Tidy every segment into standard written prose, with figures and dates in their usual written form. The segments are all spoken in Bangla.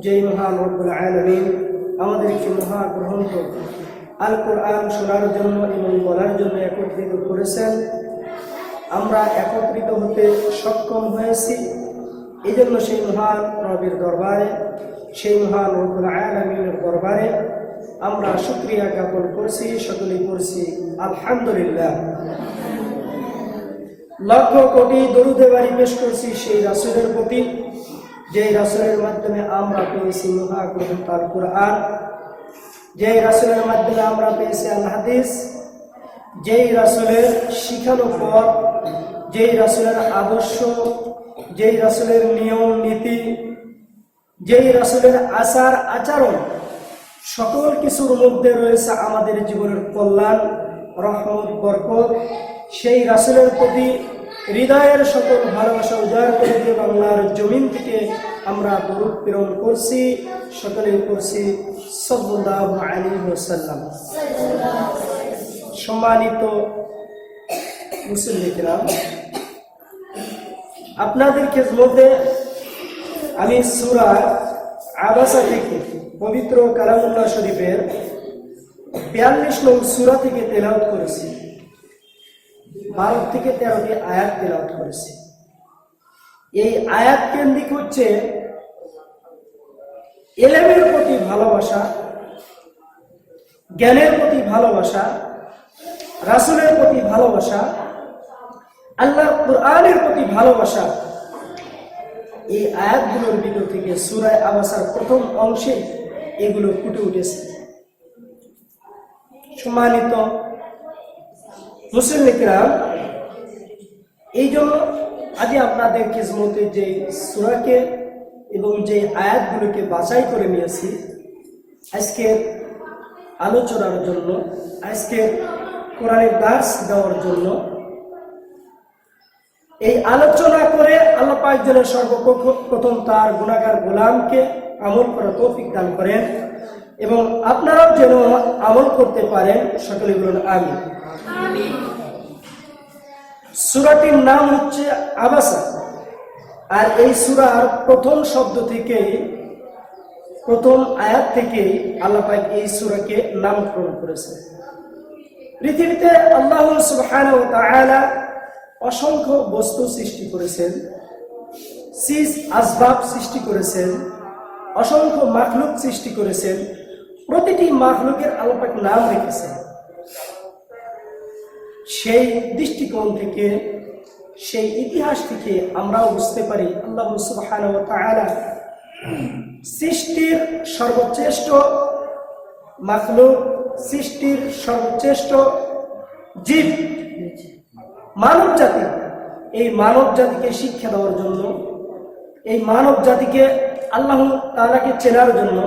যেই মহান রব্বুল আলামিন আমাদেরকে মহা গ্রন্থ আল কোরআন শোনার জন্য এবং বলার জন্য একত্রিত করেছেন। আমরা একত্রিত হতে সক্ষম হয়েছি, এই জন্য সেই মহান রবের দরবারে, সেই মহান রব্বুল আলামিনের দরবারে আমরা শুকরিয়া জ্ঞাপন করছি, সকলেই করছি আলহামদুলিল্লাহ। লক্ষ কোটি দরুদে বাড়ি পেশ করছি সেই রাসূলের প্রতি, যে রাসূলের মাধ্যমে আমরা পেয়েছি মহাগ্রন্থ আল কোরআন, যে রাসূলের মাধ্যমে আমরা পেয়েছি আল হাদিস, যেই রাসূলের শিখানো পথ, যেই রাসূলের আদর্শ, যেই রাসূলের নিয়ম নীতি, যেই রাসূলের আচার আচরণ, সকল কিছুর মধ্যে রয়েছে আমাদের জীবনের কল্যাণ, রহমত, বরকত। সেই রাসূলের প্রতি হৃদয়ের সকল ভালোবাসা উজাড় করে দিয়ে বাংলার জমিন থেকে আমরা দরুদ প্রেরণ করছি, সকলেই করছি সাল্লাল্লাহু আলাইহি ওয়াসাল্লাম। সম্মানিত মুসলিম, আপনাদের খেদমতে আমি সূরা আবাসা থেকে পবিত্র কালামুল্লাহ শরীফের 42 নং সূরা থেকে তেলাওয়াত করেছি। 12 থেকে 13টি আয়াত তেলাওয়াত করেছি। এই আয়াত কেন্দ্রিক হচ্ছে ইলমের প্রতি ভালোবাসা, জ্ঞানের প্রতি ভালোবাসা, রাসূলের প্রতি ভালোবাসা, আল্লাহর কোরআনের প্রতি ভালোবাসা। এই আয়াতগুলোর ভিতর থেকে সূরা আবাসার প্রথম অংশে এগুলো ফুটে উঠেছে। সম্মানিত মুসলিম, এই জন্য আজ আপনাদের কিসমতে যে সূরাকে এবং যে আয়াতগুলোকে বাছাই করে নিয়েছি আজকের আলোচনার জন্য, আজকের কোরআনের দার্স দেওয়ার জন্য। এই আলোচনা করে আল্লাহ পাক যেন সর্বপ্রথম তার গুনাহগার গোলামকে আমল করার তৌফিক দান করেন এবং আপনারাও যেন আমল করতে পারেন। সকলে বলুন আমিন। সূরাটির নাম হচ্ছে আবাসা, আর এই সূরার প্রথম শব্দ থেকে, প্রথম আয়াত থেকে আল্লাহ পাক এই সূরাকে নামকরণ করেছেন। পৃথিবীতে আল্লাহ সুবহানাহু ওয়া তাআলা অসংখ্য বস্তু সৃষ্টি করেছেন, চিজ আসবাব সৃষ্টি করেছেন, অসংখ্য মাখলুক সৃষ্টি করেছেন। প্রতিটি মাখলুকের আল্লাহ পাক নাম রেখেছেন। সেই দৃষ্টিকোণ থেকে, সেই ইতিহাস থেকে আমরাও বুঝতে পারি আল্লাহ সুবহানাহু ওয়া তাআলা সৃষ্টির সর্বশ্রেষ্ঠ মাখলুক, সৃষ্টির সর্বশ্রেষ্ঠ জীব মানব জাতি। এই মানব জাতিকে শিক্ষা দেওয়ার জন্য, এই মানব জাতিকে আল্লাহ তাআলাকে চেনার জন্য,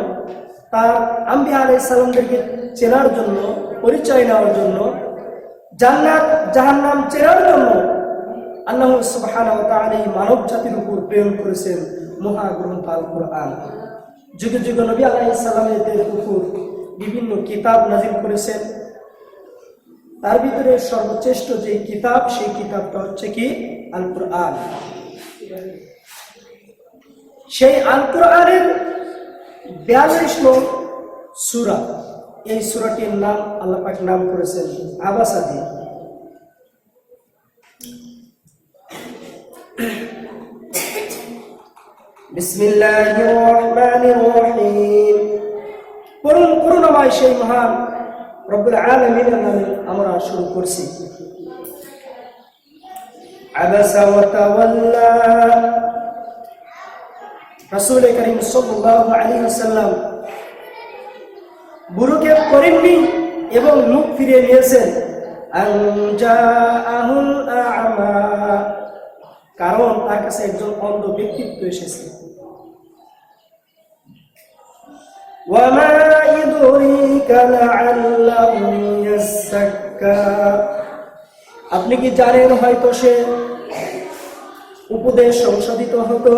তার আম্বিয়া আলাইহিস সালামদেরকে চেনার জন্য, পরিচয় নেওয়ার জন্য, জান্নাত জাহান্নাম চেনার জন্য আল্লাহ সুবহানাহু ওয়া তাআলা এই মানব জাতির উপর প্রেরণ করেছেন মহাগ্রন্থ আল কোরআন। যুগে যুগে নবী আলাইহিস সালামের উপর বিভিন্ন কিতাব নাযিল করেছেন। তার ভিতরে সর্বশ্রেষ্ঠ যে কিতাব, সেই কিতাবটা হচ্ছে কি আল কোরআন। সেই আল কোরআনের 42 নং সূরা, এই সূরাটির নাম আল্লাহ পাক নাম করেছেন আবাসা দিয়ে। বিসমিল্লাহির রহমানির রহিম। করুণাময় সেই মহান রব্বুল আলামিনের নামে আমরা শুরু করছি। আবাসা ওয়া তাওয়াল্লা। রাসূল করিম সাল্লাল্লাহু আলাইহি ওয়াসাল্লাম বুরুকে করেননি এবং মুখ ফিরিয়ে নিয়েছেন। আনজাআহুল আ'মা, কারণ তার কাছে একজন অন্ধ ব্যক্তিত্ব এসেছে। ওয়া মা ইউদরিকা লাআল্লাহু ইয়াযাক্কা, আপনি কি জানেন হয়তো সে উপদেশ সংশোধিত হতো।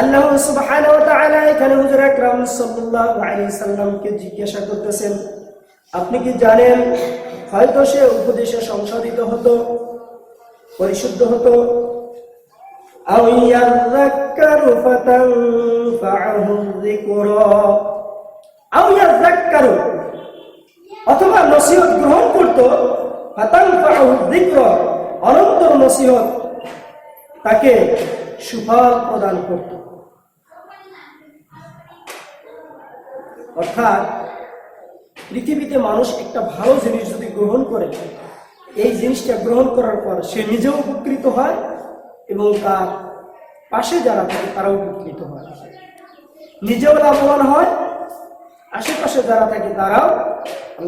আল্লাহ সুবহানাহু ওয়া তাআলা এখানে হুজুর আকরাম সাল্লাল্লাহু আলাইহি সাল্লামকে জিজ্ঞাসা করতেছেন, আপনি কি জানেন হয়তো সে উপদেশে সংশোধিত হতো, পরিশুদ্ধ হতো। আও ইয়াযাক্কারু ফাতানফাআহু যিকরা, আও ইয়াযাক্কারু অথবা নসিহত গ্রহণ করত, ফাতানফাআহু যিকরা অনন্তর নসিহত তাকে সুফল প্রদান করত। অর্থাৎ পৃথিবীতে মানুষ একটা ভালো জিনিস যদি গ্রহণ করে, এই জিনিসটা গ্রহণ করার পর সে নিজেও উপকৃত হয় এবং তার পাশে যারা থাকে তারাও উপকৃত হয়, নিজেও লাভবান হয়, আশেপাশে যারা থাকে তারাও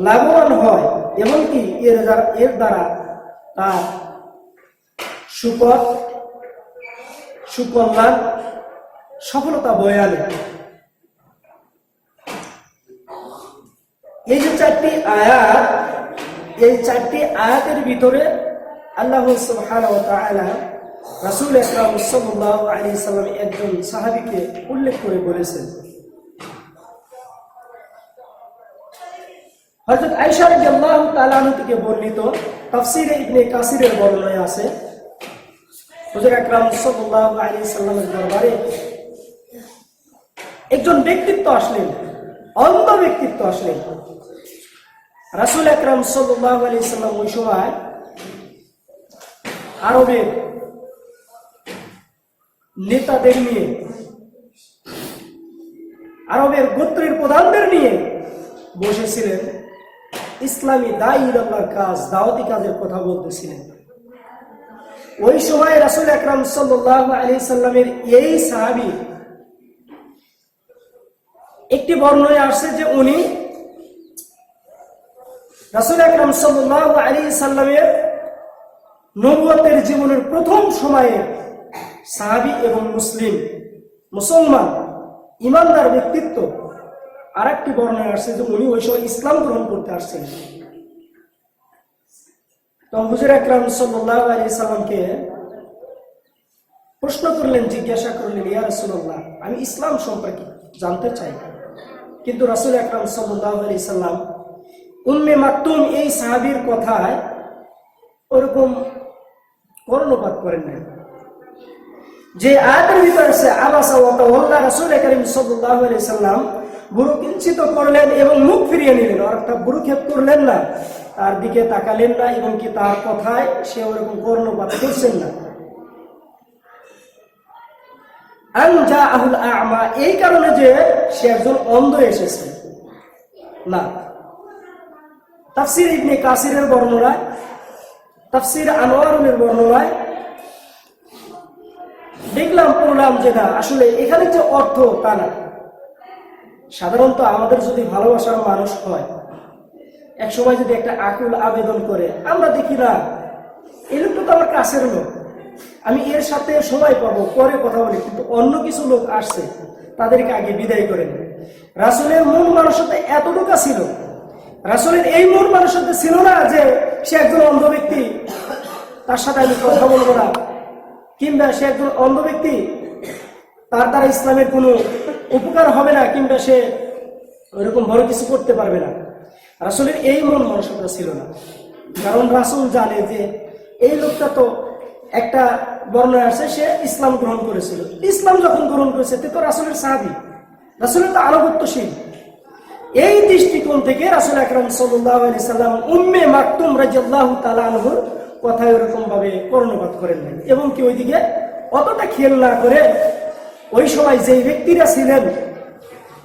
লাভবান হয়, এমনকি এর দ্বারা তার সুপথ সুকল্যাণ সফলতা বয়ে আনে। এই যে চারটি আয়াত, এই চারটি আয়াতের ভিতরে আল্লাহ সুবহানাহু ওয়া তাআলা রাসূল আকরাম সাল্লাল্লাহু আলাইহি সাল্লাম একজন সাহাবীকে উল্লেখ করে বলেছেন। হযরত আয়েশা রাদিয়াল্লাহু তাআলা আনহা থেকে বর্ণিত তাফসীরে ইবনে কাসিরের বর্ণনায় আছে, হুজুর আকরাম সাল্লাল্লাহু আলাইহি সাল্লামের দরবারে একজন ব্যক্তিত্ব আসলেন, অন্ধ ব্যক্তিত্ব আসলেন। রাসূল আকরাম সাল্লাল্লাহু আলাইহি সাল্লাম ওই সময় আরবের নেতাদের নিয়ে, আরবের গোত্রের প্রধানদের নিয়ে বসেছিলেন, ইসলামী দায়ীর কাজ, দাওয়াতি কাজের কথা বলতেছিলেন। ওই সময় রাসূল আকরাম সাল্লাল্লাহু আলাইহি সাল্লামের এই সাহাবী, একটি বর্ণনায় আসছে যে উনি রাসূল আকরাম সাল্লাল্লাহু আলাইহি সাল্লামের নবুয়তের জীবনের প্রথম সময়ে সাহাবী এবং মুসলমান ইমানদার ব্যক্তিত্ব। আর একটি বর্ণনায় আসছে যে উনি ওই সময় ইসলাম গ্রহণ করতে আসছেন। তো হুজুর আকরাম সাল্লাল্লাহু আলাইহি সাল্লামকে প্রশ্ন করলেন, জিজ্ঞাসা করলেন, ইয়া রাসূলুল্লাহ, আমি ইসলাম সম্পর্কে জানতে চাই। কিন্তু রাসূল আকরাম সাল্লাল্লাহু আলাইহি সাল্লাম উম্মে মাকতুম এই সাহাবীর কথায় ওরকম কর্ণপাত করেন নাই। যে আয়াতের ভিতরে আছে আবাসা ওয়া তাওয়াল্লা, রাসূল করিম সাল্লাল্লাহু আলাইহি সাল্লাম বুরু কিঞ্চিত করলেন এবং মুখ ফিরিয়ে নিলেন, অর্থাৎ বুরুক্ষেপ করলেন না, তার দিকে তাকালেন না এবং কি তার কথায় সে ওরকম কর্ণপাত করছেন না। আনজা আহুল আ'মা, এই কারণে যে সে একজন অন্ধ এসেছে না। তাফসীর ইবনে কাসিরের বর্ণনায়, তাফসীর আনোয়ারুলের বর্ণনায় পড়লাম যে না, আসলে এখানে যে অর্থ তা না। সাধারণত আমাদের যদি ভালোবাসার মানুষ হয়, এক সময় যদি একটা আকুল আবেদন করে, আমরা দেখি না এই লোকটা তো আমার কাছের লোক, আমি এর সাথে সময় পাবো, পরে কথা বলি, কিন্তু অন্য কিছু লোক আসছে তাদেরকে আগে বিদায় করে নেয়। রাসূলের মন মানসিকতা এতটুকু ছিল, রাসূলের এই মন মানসিকতা ছিল না যে সে একজন অন্ধ ব্যক্তি, তার সাথে আমি কথা বলবো না, কিংবা সে একজন অন্ধ ব্যক্তি, তার দ্বারা ইসলামের কোনো উপকার হবে না, কিংবা সে ওইরকম বড় কিছু করতে পারবে না। রাসূলের এই মন মানসিকতা ছিল না, কারণ রাসূল জানে যে এই লোকটা তো একটা বর্ণনা আছে সে ইসলাম গ্রহণ করেছিল, ইসলাম যখন গ্রহণ করেছে তে তো রাসূলের সাহাবী, রাসূলের তো আনুগত্যশীল। এই দৃষ্টিকোণ থেকে রাসূল আকরাম সাল্লাল্লাহু আলাইহি সাল্লাম উম্মে মাকতুম রাদিয়াল্লাহু তাআলা আনহুর কথা এরকম ভাবে কর্ণপাত করেন নাই, এবং কি ওইদিকে অতটা খেয়াল না করে ওই সময় যেই ব্যক্তিরা ছিলেন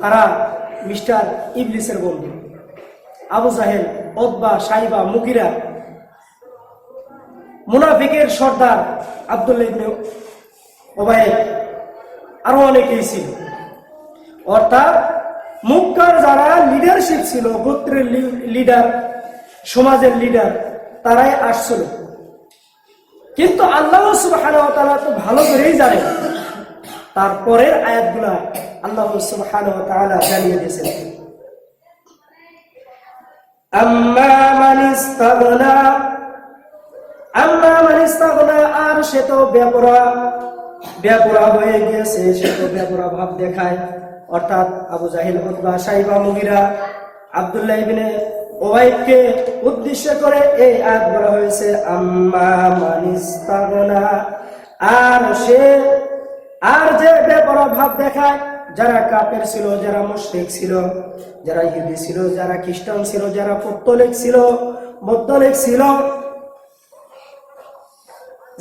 তারা মিস্টার ইবলিসের বন্ধু, আবু জাহেল, উতবা, শাইবা, মুগিরা, মুনাফিকের সর্দার আব্দুল্লাহ ইবনে উবাই, আরো অনেকেই ছিল। অর্থাৎ মক্কার যারা লিডারশিপ ছিল, গোত্রের লিডার, সমাজের লিডার, তারাই আসছিল। কিন্তু আল্লাহ সুবহানাহু ওয়া তাআলা তো ভালো করেই জানেন, তারপরের আয়াতগুলা আল্লাহ সুবহানাহু ওয়া তাআলা জানিয়ে দিয়েছেন, আম্মা মান ইস্তাগনা, আম্মা মান ইস্তাগনা, আর সে তো বেপরোয়া হয়ে গিয়েছে, সে তো বেপরোয়া ভাব দেখায়। অর্থাৎ আবু জাহেল, উতবা, শাইবা, মুগিরা, আব্দুল্লাহ ইবনে উবাইকে উদ্দেশ্য করে এই আয়াত বলা হয়েছে, আম্মা মান ইস্তাগনা, আর যে বেপরোয়া ভাব দেখায়, যারা কাফের ছিল, যারা মুশরিক ছিল, যারা ইহুদি ছিল, যারা খ্রিস্টান ছিল, যারা পৌত্তলিক ছিল, বৌদ্ধলিক ছিল,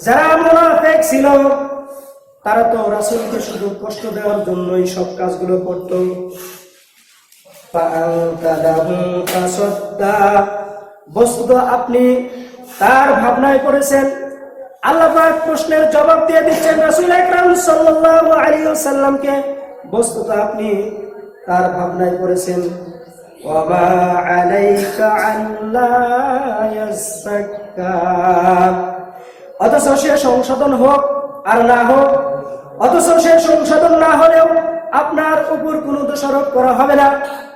যারা মুনাফিক ছিল, তারা তো রাসূলকে শুধু কষ্ট দেওয়ার জন্যই সব কাজগুলো করত। বস্তুত আপনি তার ভাবনায় পড়েছেন। আল্লাহ পাক প্রশ্নের জবাব দিয়ে দিচ্ছেন রাসূল আকরাম সাল্লাল্লাহু আলাইহি ওয়াসাল্লামকে। বস্তুত আপনি তার ভাবনায় পড়েছেন। ওয়ামা আলাইকা আল্লা ইয়াসাক্কা। অথচ সে সংশোধন হোক আর না হোক, অথচ সে সংশোধন না হলেও আপনার উপর কোনো দোষারোপ করা হবে না।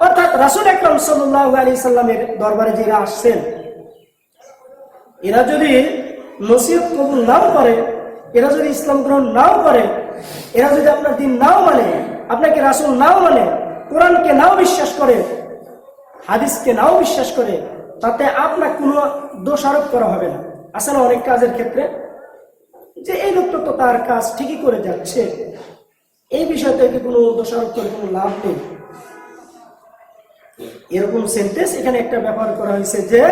অর্থাৎ রাসূল আকরাম সাল্লাল্লাহু আলাইহি সাল্লামের দরবারে যারা আসছেন, এরা যদি নসিহত কবুল নাও করে, এরা যদি ইসলাম গ্রহণ নাও করে, এরা যদি আপনার দিন নাও মানে, আপনাকে রাসূল নাও মানে, কোরআনকে নাও বিশ্বাস করে, হাদিসকে নাও বিশ্বাস করে, তাতে আপনার কোনো দোষারোপ করা হবে না। আসলে অনেক কাজের ক্ষেত্রে যে এই লোকটা তো তার কাজ ঠিকই করে যাচ্ছে, এই বিষয় থেকে কোনো দোষারোপ করে কোনো লাভ নেই। এরকম সেন্টেন্স এখানে একটা ব্যবহার করা হয়েছে যে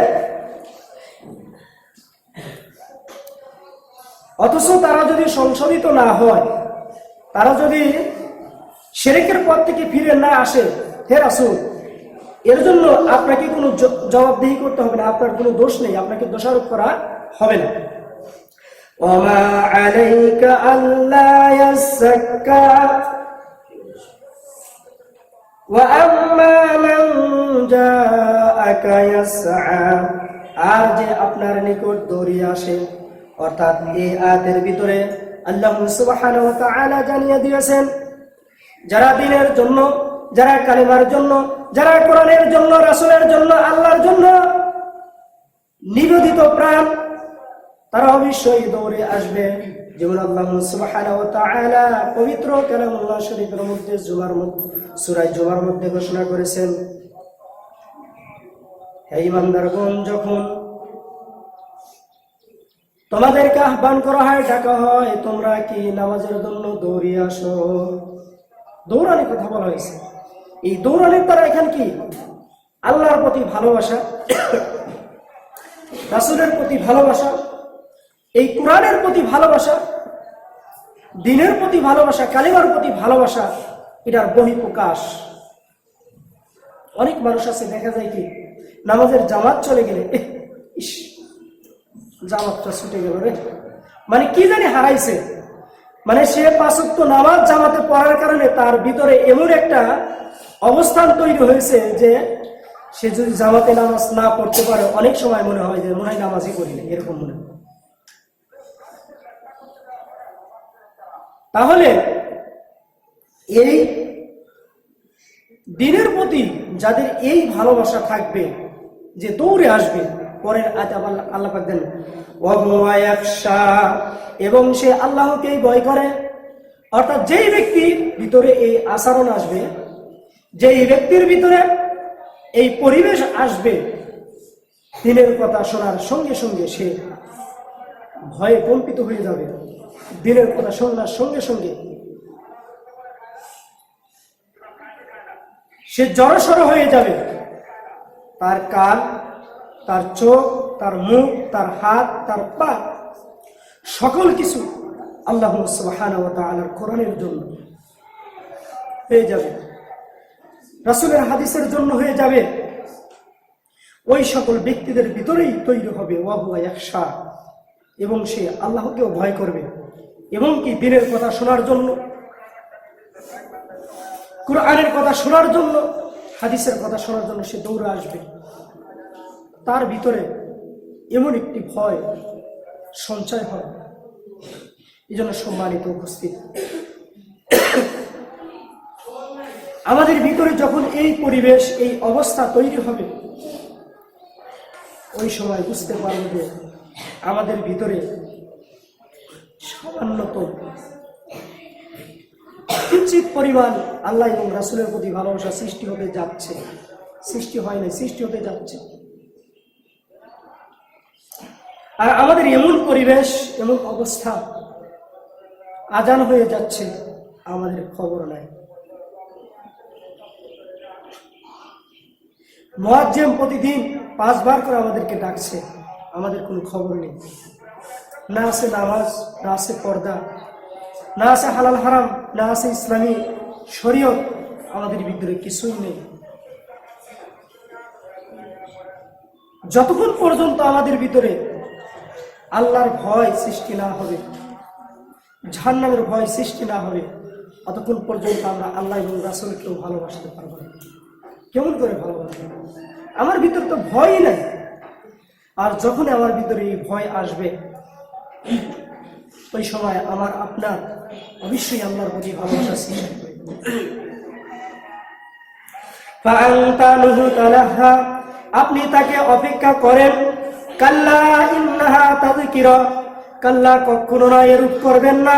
অথচ তারা যদি সংশোধিত না হয়, তারা যদি শিরকের পথ থেকে ফিরে না আসে, হে রাসূল, এর জন্য আপনাকে কোনো জবাবদিহি করতে হবে না, আপনার কোনো দোষ নেই, আপনাকে দোষারোপ করা হবে না। ওয়ামা আলাইকা আল্লা ইয়াসাক্কা ওয়া আম্মা মান জাআকা ইয়াসআ। আর যে আপনার নিকট দৌড়িয়ে আসে, অর্থাৎ এই আয়াতের ভিতরে আল্লাহ সুবহানাহু ওয়া তাআলা জানিয়ে দিয়েছেন, যারা দ্বীনের জন্য, যারা কালিমার জন্য, যারা কোরআনের জন্য, রাসূলের জন্য, আল্লাহর জন্য নিবেদিত প্রাণ, তারা অবশ্যই দৌড়ে আসবে। যেমন আল্লাহ সুবহানাহু ওয়া তাআলা পবিত্র কালামুল্লাহ শরীফের মধ্যে সূরা জুমার মধ্যে ঘোষণা করেছেন, হে ঈমানদারগণ, যখন তোমাদেরকে আহ্বান করা হয়, ডাকা হয়, তোমরা কি নামাজের জন্য দৌড়িয়ে আসো। দৌড়ানোর কথা বলা হয়েছে। এই দৌড়ানোর দ্বারা এখানে কি আল্লাহর প্রতি ভালোবাসা, রাসূলের প্রতি ভালোবাসা, এই কোরআনের প্রতি ভালোবাসা, দ্বীনের প্রতি ভালোবাসা, কালিমার প্রতি ভালোবাসা, এটার বহিঃপ্রকাশ। অনেক মানুষ আছে, দেখা যায় কি নামাজের জামাত চলে গেলে ইস, জামাতটা ছুটে গেল রে, মানে কি জানি হারাইছে, মানে সে ৫ ওয়াক্ত নামাজ জামাতে পড়ার কারণে তার ভিতরে এমন একটা অবস্থান তৈরি হয়েছে যে সে যদি জামাতে নামাজ না পড়তে পারে, অনেক সময় মনে হয় যে মনে হয় নামাজই পড়ি না, এরকম মনে হয়। তাহলে এই দ্বীনের প্রতি যাদের এই ভালোবাসা থাকবে, যে দৌড়ে আসবে, পরের আয়াতে আল্লাহ পাক দেন ওয়া ইয়াখশা, এবং সে আল্লাহকেই ভয় করে। অর্থাৎ যেই ব্যক্তির ভিতরে এই আচরণ আসবে, যেই ব্যক্তির ভিতরে এই পরিবেশ আসবে, দ্বীনের কথা শোনার সঙ্গে সঙ্গে সে ভয়ে কম্পিত হয়ে যাবে। দ্বীনের কথা শোনার সঙ্গে সঙ্গে সে জড়সড় হয়ে যাবে। তার কান, তার চোখ, তার মুখ, তার হাত, তার পা, সকল কিছু আল্লাহ সুবহানাহু ওয়া তাআলার কোরআনের জন্য হয়ে যাবে, রাসূলের হাদিসের জন্য হয়ে যাবে। ওই সকল ব্যক্তিদের ভিতরেই তৈরি হবে ওয়া হুয়া ইয়াখশা, এবং সে আল্লাহকেও ভয় করবে, এবং কি দ্বীনের কথা শোনার জন্য, কোরআনের কথা শোনার জন্য, হাদিসের কথা শোনার জন্য সে দৌড়ে আসবে। তার ভিতরে এমন একটি ভয় সঞ্চয় হয়। এই জন্য সম্মানিত উপস্থিত, আমাদের ভিতরে যখন এই পরিবেশ, এই অবস্থা তৈরি হবে, ওই সময় বুঝতে পারব যে আমাদের ভিতরে সামান্যতম কিঞ্চিত পরিমাণ আল্লাহ এবং রাসূলের প্রতি ভালোবাসা সৃষ্টি হতে যাচ্ছে, সৃষ্টি হয় নাই, সৃষ্টি হতে যাচ্ছে। আর আমাদের এমন পরিবেশ, এমন অবস্থা, আজান হয়ে যাচ্ছে, আমাদের খবর নাই। মুয়াজ্জিম প্রতিদিন 5 বার করে আমাদেরকে ডাকছে, আমাদের কোনো খবর নেই। না আছে নামাজ, না আছে পর্দা, না আছে হালাল হারাম, না আছে ইসলামী শরীয়ত, আমাদের ভিতরে কিছুই নেই। যতক্ষণ পর্যন্ত আমাদের ভিতরে আল্লাহর ভয় সৃষ্টি না হবে, জাহান্নামের ভয় সৃষ্টি না হবে, ততক্ষণ পর্যন্ত আমরা আল্লাহ এবং রাসূলকেও ভালোবাসতে পারবো না। কেমন করে ভালোবাসবো? আমার ভিতরে তো ভয়ই নাই। আর যখন আমার ভিতরে এই ভয় আসবে, ওই সময় আমার আপনার অবশ্যই আল্লাহর প্রতি ভালোবাসা সৃষ্টি হবে। আপনি তাকে অপেক্ষা করেন। কাল্লা ইন্নাহা তাযকিরা, কাল্লা কখনো না, এরূপ করবেন না।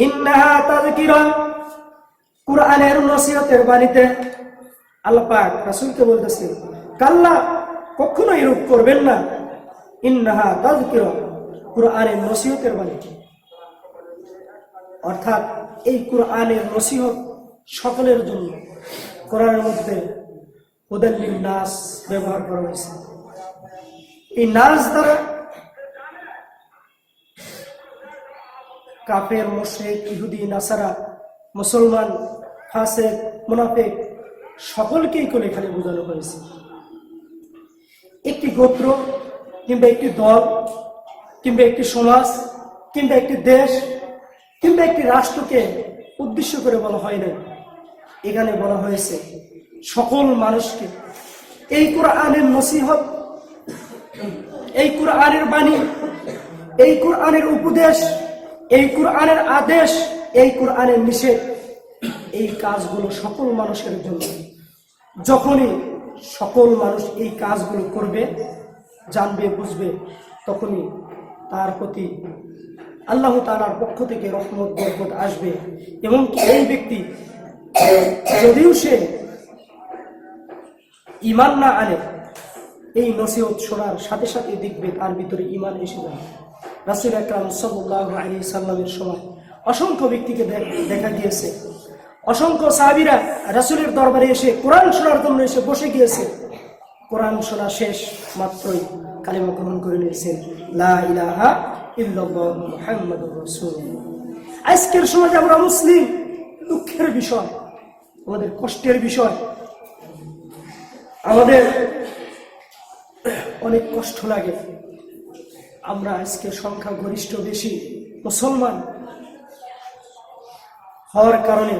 ইন্নাহা তাযকিরা, কুরআনের নসিহতের বাণীতে আল্লাহ পাক রাসূলকে বলতেছে, কাল্লা কখনো এরূপ করবেন না। ইন্নাহা তাযকিরা, কুরআনের নসিহতের বাণী। অর্থাৎ এই কুরআনের নসিহত সকলের জন্য। কোরআনের মধ্যে হুদাল লিন-নাস ব্যবহার করা হয়েছে। এই নাস দ্বারা কাফের, মুশরিক, ইহুদি, নাসারা, মুসলমান, ফাসিক, মুনাফিক সকলকেই কোলে এখানে বোঝানো হয়েছে। একটি গোত্র কিংবা একটি দল কিংবা একটি সমাজ কিংবা একটি দেশ কিংবা একটি রাষ্ট্রকে উদ্দেশ্য করে বলা হয় না। এখানে বলা হয়েছে সকল মানুষকে। এই কুরআনের নসিহত, এই কুরআনের বাণী, এই কুরআনের উপদেশ, এই কুরআনের আদেশ, এই কুরআনের নিষেধ, এই কাজগুলো সকল মানুষের জন্য। যখনই সকল মানুষ এই কাজগুলো করবে, জানবে, বুঝবে, তখনই তার প্রতি আল্লাহ তাআলার পক্ষ থেকে রহমত বরকত আসবে। এবং এই ব্যক্তি যদিও সে ঈমান না আনে, এই নসিহত শোনার সাথে সাথে দেখবে তার ভিতরে ঈমান এসে যাবে। রাসূল আকরাম সাল্লাল্লাহু আলাইহি সাল্লামের সময় অসংখ্য ব্যক্তিকে দেখা গিয়েছে, অসংখ্য সাহাবীরা রাসূলের দরবারে এসে কোরআন শোনার জন্য এসে বসে গিয়েছে। কোরআন শোনা শেষ মাত্রই কালিমা গ্রহণ করে নিয়েছেন, লা ইলাহা ইল্লাল্লাহু মুহাম্মাদুর রাসূলুল্লাহ। আজকের সমাজে আমরা মুসলিম, দুঃখের বিষয়, আমাদের কষ্টের বিষয়, আমাদের অনেক কষ্ট লাগে। আমরা আজকে সংখ্যা গরিষ্ঠ বেশি মুসলমান হওয়ার কারণে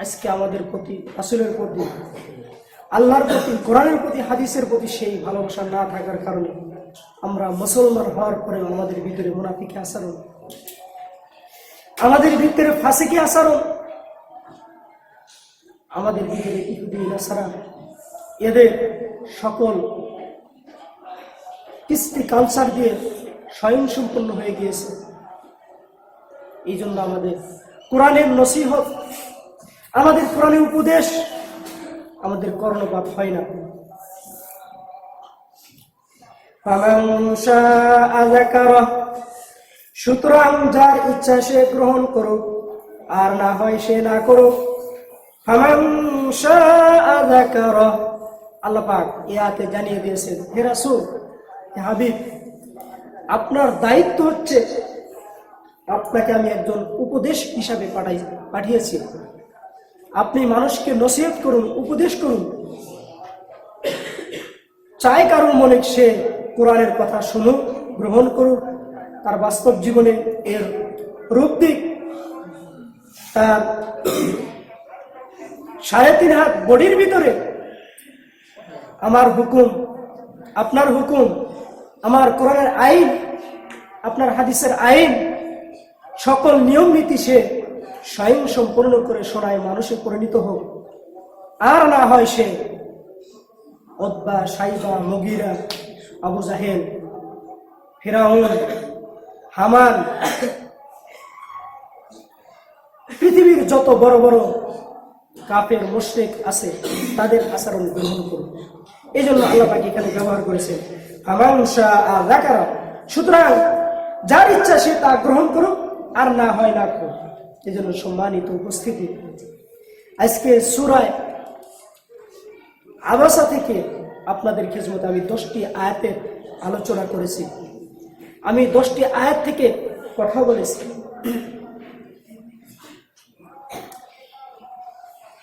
আজকে আমাদের প্রতি, রাসূলের প্রতি, আল্লাহর প্রতি, কোরআনের প্রতি, হাদিসের প্রতি সেই ভালোবাসা না থাকার কারণে আমরা মুসলমান হওয়ার পরে আমাদের ভিতরে মুনাফিকি আচরণ, আমাদের ভিতরে ফাসিকি আচরণ, আমাদের ভিতরে ইহুদি নাসারা এদের সকল কৃষ্টি কালচার দিয়ে স্বয়ংসম্পন্ন হয়ে গিয়েছে। এই জন্য আমাদের কোরআনের নসিহত, আমাদের কোরআনের উপদেশ আমাদের কর্ণপাত হয় না। সুতরাং যার ইচ্ছা সে গ্রহণ করুক, আর না হয় সে না করুক। আল্লাহ পাক এই আয়াতে জানিয়ে দিয়েছেন, হে রাসূল, হে হাবিব, আপনার দায়িত্ব হচ্ছে, আপনাকে আমি একজন উপদেশ হিসাবে পাঠিয়েছি। আপনি মানুষকে নসিহত করুন, উপদেশ করুন। চাই কারণ মনে সে কোরআনের কথা শুনুক, গ্রহণ করুক, তার বাস্তব জীবনে এর রূপ দিক। তার 3.5 হাত বডির ভিতরে আমার হুকুম, আপনার হুকুম, আমার কোরআনের আইন, আপনার হাদিসের আইন, সকল নিয়ম নীতি সে স্বয়ং সম্পূর্ণ করে শোনায়, মানুষে পরিণত হোক। আর না হয় সে উতবা, সাইবা, মুগীরা, আবু জাহেল, ফিরাউন, হামান, পৃথিবীর যত বড় বড় কাফের মুশরিক আছে তাদের আচরণ গ্রহণ করুন। এই জন্য আল্লাহ পাক এখানে ব্যবহার করেছেন ফামান শাআ যাকারা। সুতরাং যার ইচ্ছা সে তা গ্রহণ করুক, আর না হয় না করো। এই জন্য সম্মানিত উপস্থিতি, আজকে সূরা আবাসা থেকে আপনাদের খিদমতে আমি 10টি আয়াতের আলোচনা করেছি। আমি 10টি আয়াত থেকে কথা বলেছি।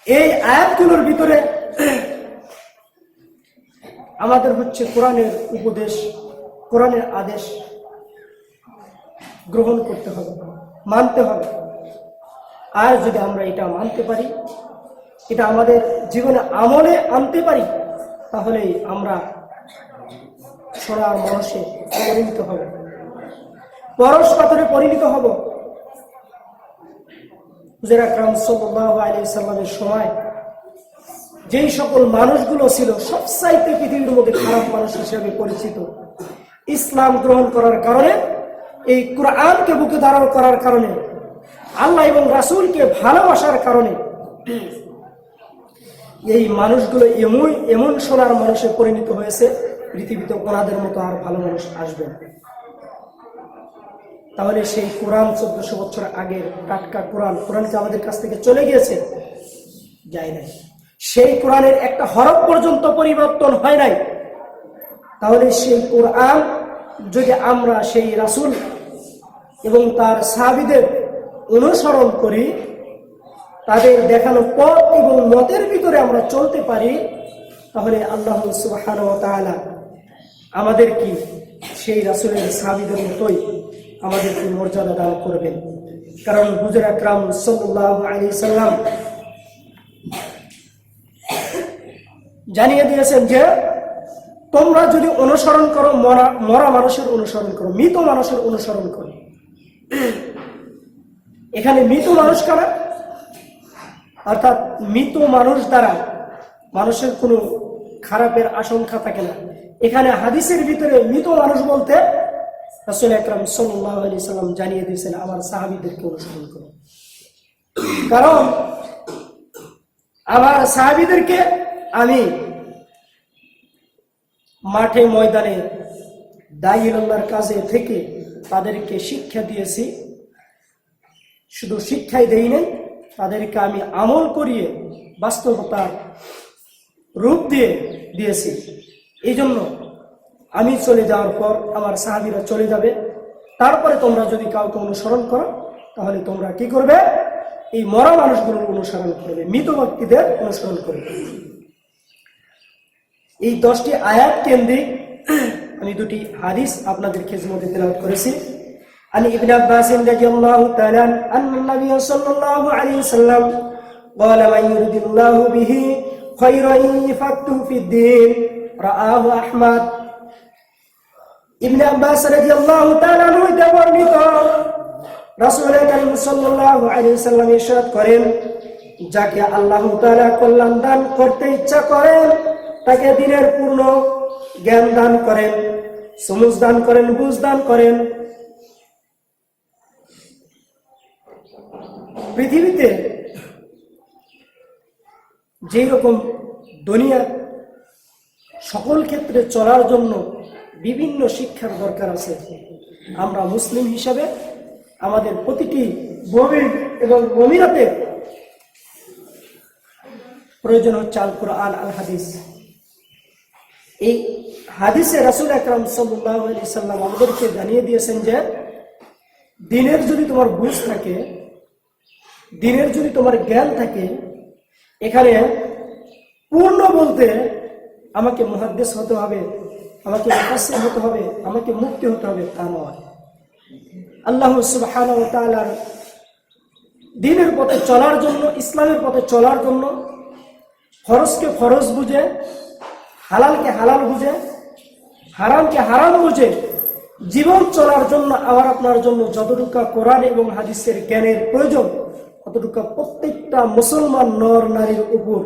এই আয়াতগুলোর ভিতরে আমাদের হচ্ছে কোরআনের উপদেশ, কোরআনের আদেশ গ্রহণ করতে হবে, মানতে হবে। আর যদি আমরা এটা মানতে পারি, এটা আমাদের জীবনে আমলে আনতে পারি, তাহলেই আমরা সোনার মানুষে পরিণত হব, পরশ পাথরে পরিণত হব। হুজুর আকরাম সাল্লাল্লাহু আলাইহি সাল্লামের সময় যেই সকল মানুষগুলো ছিল সবচাইতে পৃথিবীর মধ্যে খারাপ মানুষ হিসেবে পরিচিত, ইসলাম গ্রহণ করার কারণে, এই কোরআনকে বুকে ধারণ করার কারণে, আল্লাহ এবং রাসূলকে ভালোবাসার কারণে এই মানুষগুলো এমন সোনার মানুষে পরিণত হয়েছে, পৃথিবীতে ওনাদের মতো আর ভালো মানুষ আসবে না। তাহলে সেই কোরআন 1400 বছর আগের টাটকা কোরআনকে আমাদের কাছ থেকে চলে গিয়েছে, যায় নাই। সেই কোরআনের একটা হরফ পর্যন্ত পরিবর্তন হয় নাই। তাহলে সেই কোরআন যদি আমরা সেই রাসূল এবং তার সাহাবীদের অনুসরণ করি, তাদের দেখানো পথ এবং মতের ভিতরে আমরা চলতে পারি, তাহলে আল্লাহ সুবহানাহু ওয়া তাআলা আমাদের কি সেই রাসূলের সাহাবীদের মতোই আমাদেরকে মর্যাদা দান করবেন। কারণ হুজুর আকরাম সাল্লাল্লাহু আলাইহি সাল্লাম জানিয়ে দিয়েছেন যে তোমরা যদি অনুসরণ করো, মরা মানুষের অনুসরণ করো, মৃত মানুষের অনুসরণ করো। এখানে মৃত মানুষ কারা? অর্থাৎ মৃত মানুষ দ্বারা মানুষের কোনো খারাপের আশঙ্কা থাকে না। এখানে হাদিসের ভিতরে মৃত মানুষ বলতে রাসূল আকরাম সাল্লাল্লাহু আলাইহি সাল্লাম জানিয়ে দিয়েছেন আমার সাহাবীদেরকে অনুসরণ করো। কারণ আমার সাহাবীদেরকে আমি মাঠে ময়দানে দায়ী আল্লাহর কাজে থেকে তাদেরকে শিক্ষা দিয়েছি। শুধু শিক্ষাই দেই নাই, তাদেরকে আমি আমল করিয়ে বাস্তবতার রূপ দিয়েছি। এই জন্য আমি চলে যাওয়ার পর আমার সাহাবীরা চলে যাবে, তারপরে তোমরা যদি কাউকে অনুসরণ করো, তাহলে তোমরা কি করবে? এই মরা মানুষগুলোর অনুসরণ করবে, মৃত ব্যক্তিদের অনুসরণ করবে। এই 10টি আয়াত কেন্দ্রিক আমি 2টি হাদিস আপনাদের খিদমতে তেলাওয়াত করেছি। عن ابن عباس رضي الله تعالى أن النبي صلى الله عليه وسلم قال من يرد الله به خيرا يفقهه في الدين رواه أحمد। ইবনে আব্বাস রাদিয়াল্লাহু তাআলা হইতে বর্ণিত, রাসূল কারীম সাল্লাল্লাহু আলাইহি ওয়াসাল্লাম ইরশাদ করেন, যাকে আল্লাহ তাআলা কল্যাণ দান করতে ইচ্ছা করেন তাকে দ্বীনের পূর্ণ জ্ঞান দান করেন, সমঝ দান করেন, বুঝ দান করেন। পৃথিবীতে যেই রকম দুনিয়া সকল ক্ষেত্রে চলার জন্য বিভিন্ন শিক্ষার দরকার আছে, আমরা মুসলিম হিসাবে আমাদের প্রতিটি মুমিন এবং মুমিনাতে প্রয়োজন হচ্ছে আল কোরআন, আল হাদিস। এই হাদিসে রাসূল আকরাম সাল্লাল্লাহু আলাইহি সাল্লাম আমাদেরকে জানিয়ে দিয়েছেন যে দ্বীনের যদি তোমার বুঝ থাকে, দ্বীনের যদি তোমার জ্ঞান থাকে, এখানে পূর্ণ বলতে আমাকে মুহাদ্দিস হতে হবে, আমাকে মুফাসসির হতে হবে, আমাকে মুফতি হতে হবে, তা নয়। আল্লাহ সুবহানাহু ওয়া তাআলার দ্বীনের পথে চলার জন্য, ইসলামের পথে চলার জন্য ফরজকে ফরজ বুঝে, হালালকে হালাল বুঝে, হারামকে হারাম বুঝে জীবন চলার জন্য আমার আপনার জন্য যতটুকু কোরআন এবং হাদিসের জ্ঞানের প্রয়োজন, ততটুকু প্রত্যেকটা মুসলমান নর নারীর উপর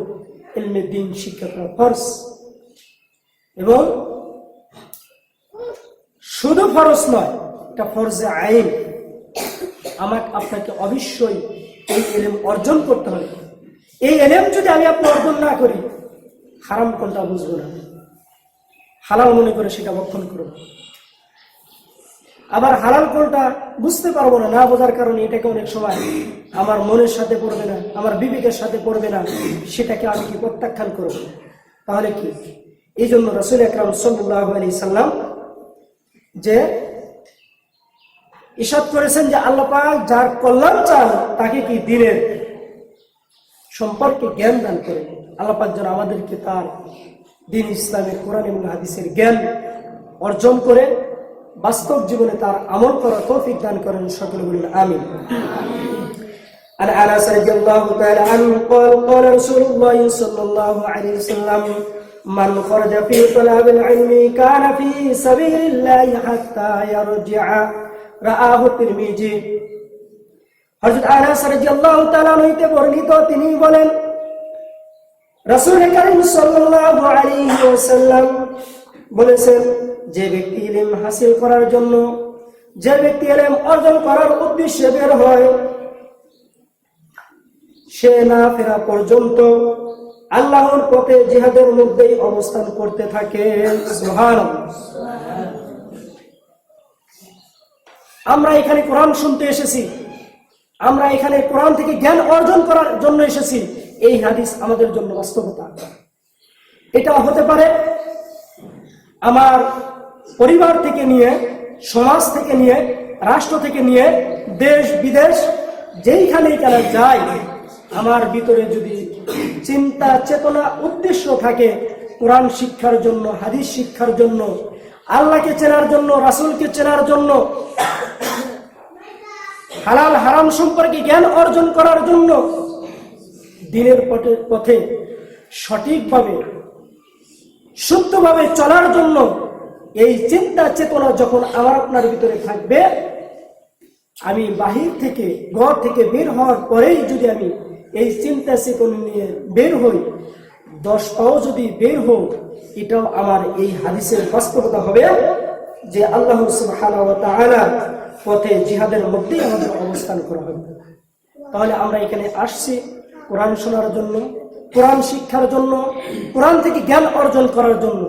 ইলমে দ্বীন শিক্ষা করা ফরজ। এবং শুধু ফরজ নয়, এটা ফরজে আইন। আমাকে আপনাকে অবশ্যই এই ইলম অর্জন করতে হবে। এই ইলম যদি আমি আপনি অর্জন না করি, হারাম কোনটা বুঝবো না, হালাল মনে করে সেটা ভক্ষণ করব। আবার হালাল কোনটা বুঝতে পারবো না, না বোঝার কারণে এটাকে অনেক সময় আমার মনের সাথে পড়বে না, আমার বিবেকের সাথে পড়বে না, সেটাকে আমি কি প্রত্যাখ্যান করব? তাহলে কি? এই জন্য রাসূল আকরাম সাল্লাল্লাহু আলাইহি সাল্লাম যে ইরশাদ করেছেন যে আল্লাহ পাক যার কল্যাণ চান তাকে কি দ্বীনের সম্পর্কে জ্ঞান দান করেন। আল্লাহ পাক যেন আমাদেরকে তার দ্বীন ইসলামের কোরআন এবং হাদিসের জ্ঞান অর্জন করে বাস্তব জীবনে তার আমল করার তৌফিক দান করেন। সকলে বলুন আমিন। عن انس رضي الله تعالى عنه قال قال رسول الله صلى الله عليه وسلم من خرج في طلب العلم كان في سبيل الله حتى يرجع রাআহু তিরমিজি। হযরত আনাস রাদিয়াল্লাহু তাআলা হইতে বর্ণিত, তিনি বলেন রাসূল করিম সাল্লাল্লাহু আলাইহি ওয়াসাল্লাম বলেছেন, যে ব্যক্তি ইলম হাসিল করার জন্য, যে ব্যক্তি ইলম অর্জন করার উদ্দেশ্যে বের হয়, সে না ফেরা পর্যন্ত আল্লাহর পথে জিহাদের মধ্যেই অবস্থান করতে থাকে। সুবহানাল্লাহ। আমরা এখানে কোরআন শুনতে এসেছি, আমরা এখানে কোরআন থেকে জ্ঞান অর্জন করার জন্য এসেছি। এই হাদিস আমাদের জন্য বাস্তবতা। এটা হতে পারে আমার পরিবার থেকে নিয়ে, সমাজ থেকে নিয়ে, রাষ্ট্র থেকে নিয়ে, দেশ বিদেশ যেইখানেই কেন যাই, আমার ভিতরে যদি চিন্তা চেতনা উদ্দেশ্য থাকে কোরআন শিক্ষার জন্য, হাদিস শিক্ষার জন্য, আল্লাহকে চেনার জন্য, রাসূলকে চেনার জন্য, হালাল হারাম সম্পর্কে জ্ঞান অর্জন করার জন্য, দ্বীনের পথে সঠিকভাবে শুদ্ধভাবে চলার জন্য, এই চিন্তা চেতনা যখন আমার আপনার ভিতরে থাকবে, আমি বাহির থেকে, ঘর থেকে বের হওয়ার পরেই যদি আমি এই চিন্তা চেতনা নিয়ে বের হই, 10 পাও যদি বের হই, এটাও আমার এই হাদিসের বাস্তবতা হবে যে আল্লাহ সুবহানাহু ওয়া তাআলা পথে জিহাদের মধ্যেই আমাদের অবস্থান করা হবে। তাহলে আমরা এখানে আসছি কোরআন শোনার জন্য, কোরআন শিক্ষার জন্য, কোরআন থেকে জ্ঞান অর্জন করার জন্য।